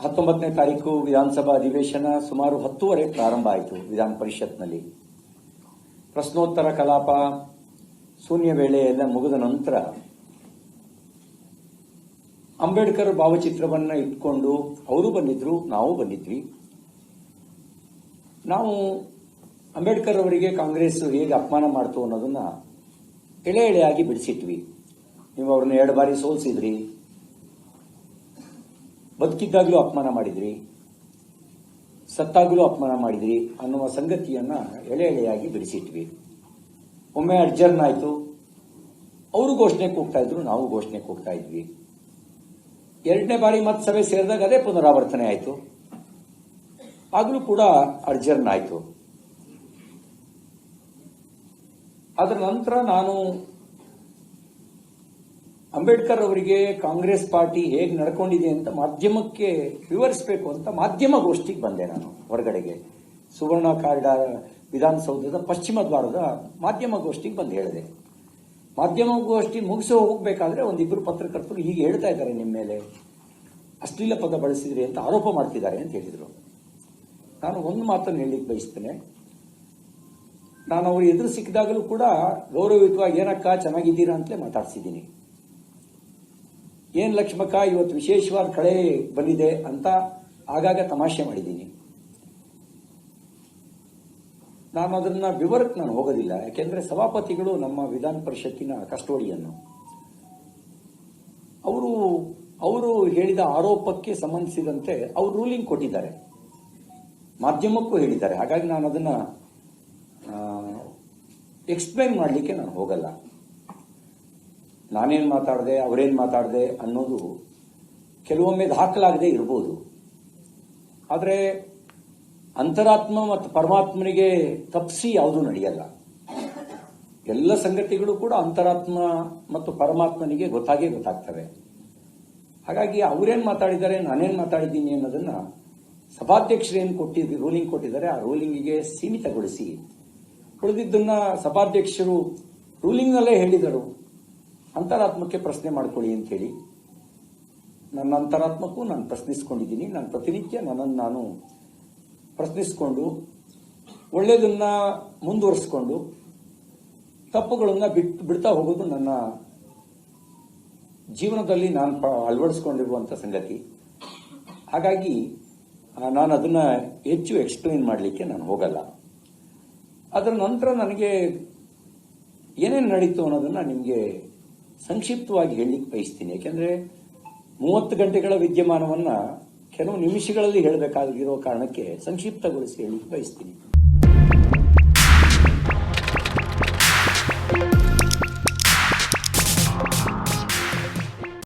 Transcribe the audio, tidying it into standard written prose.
19ನೇ ತಾರೀಕು ವಿಧಾನಸಭಾ ಅಧಿವೇಶನ ಸುಮಾರು 10:30 ಪ್ರಾರಂಭ ಆಯಿತು. ವಿಧಾನ ಪರಿಷತ್ನಲ್ಲಿ ಪ್ರಶ್ನೋತ್ತರ ಕಲಾಪ ಶೂನ್ಯ ವೇಳೆ ಎಲ್ಲ ಮುಗಿದ ನಂತರ ಅಂಬೇಡ್ಕರ್ ಭಾವಚಿತ್ರವನ್ನು ಇಟ್ಕೊಂಡು ಅವರು ಬಂದಿದ್ರು, ನಾವು ಬಂದಿದ್ವಿ. ನಾವು ಅಂಬೇಡ್ಕರ್ ಅವರಿಗೆ ಕಾಂಗ್ರೆಸ್ ಹೇಗೆ ಅಪಮಾನ ಮಾಡ್ತು ಅನ್ನೋದನ್ನ ಎಳೆ ಎಳೆಯಾಗಿ ಬಿಡಿಸಿಟ್ವಿ. ನೀವು ಅವ್ರನ್ನ 2 ಬಾರಿ ಸೋಲಿಸಿದ್ರಿ, ಬದುಕಿದ್ದಾಗಲೂ ಅಪಮಾನ ಮಾಡಿದ್ರಿ, ಸತ್ತಾಗಲೂ ಅಪಮಾನ ಮಾಡಿದ್ರಿ ಅನ್ನುವ ಸಂಗತಿಯನ್ನ ಎಳೆ ಎಳೆಯಾಗಿ ಬಿಡಿಸಿಟ್ವಿ. ಒಮ್ಮೆ ಅಡ್ಜರ್ನ್ ಆಯಿತು, ಅವರು ಘೋಷಣೆ ಕೂಗ್ತಾ ಇದ್ರು, ನಾವು ಘೋಷಣೆ ಕೂಗ್ತಾ ಇದ್ವಿ. 2ನೇ ಬಾರಿ ಮತ್ತೆ ಸಭೆ ಸೇರಿದಾಗ ಅದೇ ಪುನರಾವರ್ತನೆ ಆಯಿತು, ಆಗಲೂ ಕೂಡ ಅಡ್ಜರ್ನ್ ಆಯಿತು. ಅದರ ನಂತರ ನಾನು ಅಂಬೇಡ್ಕರ್ ಅವರಿಗೆ ಕಾಂಗ್ರೆಸ್ ಪಾರ್ಟಿ ಹೇಗೆ ನಡ್ಕೊಂಡಿದೆ ಅಂತ ಮಾಧ್ಯಮಕ್ಕೆ ವಿವರಿಸಬೇಕು ಅಂತ ಮಾಧ್ಯಮ ಗೋಷ್ಠಿಗೆ ಬಂದೆ. ನಾನು ಹೊರಗಡೆಗೆ ಸುವರ್ಣ ಕಾರಿಡಾರ್ ವಿಧಾನಸೌಧದ ಪಶ್ಚಿಮ ದ್ವಾರದ ಮಾಧ್ಯಮ ಗೋಷ್ಠಿಗೆ ಬಂದು ಹೇಳಿದೆ. ಮಾಧ್ಯಮ ಗೋಷ್ಠಿ ಮುಗಿಸಿ ಹೋಗಬೇಕಾದ್ರೆ ಒಂದಿಬ್ಬರು ಪತ್ರಕರ್ತರು ಹೀಗೆ ಹೇಳ್ತಾ ಇದ್ದಾರೆ, ನಿಮ್ಮ ಮೇಲೆ ಅಶ್ಲೀಲ ಪದ ಬಳಸಿದ್ರಿ ಅಂತ ಆರೋಪ ಮಾಡ್ತಿದ್ದಾರೆ ಅಂತ ಹೇಳಿದರು. ನಾನು ಒಂದು ಮಾತನ್ನು ಹೇಳಲಿಕ್ಕೆ ಬಯಸ್ತೇನೆ. ನಾನು ಅವರು ಎದುರು ಸಿಕ್ಕಿದಾಗಲೂ ಕೂಡ ಗೌರವಯುತವಾಗಿ ಏನಕ್ಕ ಚೆನ್ನಾಗಿದ್ದೀರಾ ಅಂತಲೇ ಮಾತಾಡ್ಸಿದ್ದೀನಿ. ಏನ್ ಲಕ್ಷ್ಮಕ್ಕ ಇವತ್ತು ವಿಶೇಷವಾದ ಕಳೆ ಬಂದಿದೆ ಅಂತ ಆಗಾಗ ತಮಾಷೆ ಮಾಡಿದ್ದೀನಿ. ನಾನು ಅದನ್ನ ವಿವರಕ್ಕೆ ನಾನು ಹೋಗೋದಿಲ್ಲ, ಯಾಕೆಂದ್ರೆ ಸಭಾಪತಿಗಳು ನಮ್ಮ ವಿಧಾನ ಪರಿಷತ್ತಿನ ಕಸ್ಟೋಡಿಯನ್ನು. ಅವರು ಹೇಳಿದ ಆರೋಪಕ್ಕೆ ಸಂಬಂಧಿಸಿದಂತೆ ಅವರು ರೂಲಿಂಗ್ ಕೊಟ್ಟಿದ್ದಾರೆ, ಮಾಧ್ಯಮಕ್ಕೂ ಹೇಳಿದ್ದಾರೆ. ಹಾಗಾಗಿ ನಾನು ಅದನ್ನ ಎಕ್ಸ್ಪ್ಲೈನ್ ಮಾಡಲಿಕ್ಕೆ ನಾನು ಹೋಗಲ್ಲ. ನಾನೇನು ಮಾತಾಡಿದೆ, ಅವರೇನು ಮಾತಾಡಿದೆ ಅನ್ನೋದು ಕೆಲವೊಮ್ಮೆ ದಾಖಲಾಗದೆ ಇರಬಹುದು. ಆದರೆ ಅಂತರಾತ್ಮ ಮತ್ತು ಪರಮಾತ್ಮನಿಗೆ ತಪ್ಪಿಸಿ ಯಾವುದೂ ನಡೆಯಲ್ಲ. ಎಲ್ಲ ಸಂಗತಿಗಳು ಕೂಡ ಅಂತರಾತ್ಮ ಮತ್ತು ಪರಮಾತ್ಮನಿಗೆ ಗೊತ್ತಾಗ್ತವೆ. ಹಾಗಾಗಿ ಅವರೇನು ಮಾತಾಡಿದ್ದಾರೆ, ನಾನೇನು ಮಾತಾಡಿದ್ದೀನಿ ಅನ್ನೋದನ್ನ ಸಭಾಧ್ಯಕ್ಷರೇನು ರೂಲಿಂಗ್ ಕೊಟ್ಟಿದ್ದಾರೆ, ಆ ರೂಲಿಂಗಿಗೆ ಸೀಮಿತಗೊಳಿಸಿ ಉಳಿದಿದ್ದನ್ನ ಸಭಾಧ್ಯಕ್ಷರು ರೂಲಿಂಗ್ನಲ್ಲೇ ಹೇಳಿದರು, ಅಂತರಾತ್ಮಕ್ಕೆ ಪ್ರಶ್ನೆ ಮಾಡ್ಕೊಳ್ಳಿ ಅಂತ ಹೇಳಿ. ನನ್ನ ಅಂತರಾತ್ಮಕ್ಕೂ ನಾನು ಪ್ರಶ್ನಿಸ್ಕೊಂಡಿದ್ದೀನಿ. ನಾನು ಪ್ರತಿನಿತ್ಯ ನನ್ನನ್ನು ನಾನು ಪ್ರಶ್ನಿಸಿಕೊಂಡು ಒಳ್ಳೆಯದನ್ನ ಮುಂದುವರಿಸಿಕೊಂಡು ತಪ್ಪುಗಳನ್ನ ಬಿಡ್ತಾ ಹೋಗೋದು ನನ್ನ ಜೀವನದಲ್ಲಿ ನಾನು ಅಳವಡಿಸ್ಕೊಂಡಿರುವಂಥ ಸಂಗತಿ. ಹಾಗಾಗಿ ನಾನು ಅದನ್ನ ಹೆಚ್ಚು ಎಕ್ಸ್ಪ್ಲೈನ್ ಮಾಡಲಿಕ್ಕೆ ನಾನು ಹೋಗಲ್ಲ. ಅದರ ನಂತರ ನನಗೆ ಏನೇನು ನಡೀತು ಅನ್ನೋದನ್ನ ನಿಮಗೆ ಸಂಕ್ಷಿಪ್ತವಾಗಿ ಹೇಳಲಿಕ್ಕೆ ಬಯಸ್ತೀನಿ. ಯಾಕೆಂದ್ರೆ 30 ಗಂಟೆಗಳ ವಿದ್ಯಮಾನವನ್ನ ಕೆಲವು ನಿಮಿಷಗಳಲ್ಲಿ ಹೇಳಬೇಕಾಗಿರೋ ಕಾರಣಕ್ಕೆ ಸಂಕ್ಷಿಪ್ತಗೊಳಿಸಿ ಹೇಳಲಿಕ್ಕೆ ಬಯಸ್ತೀನಿ.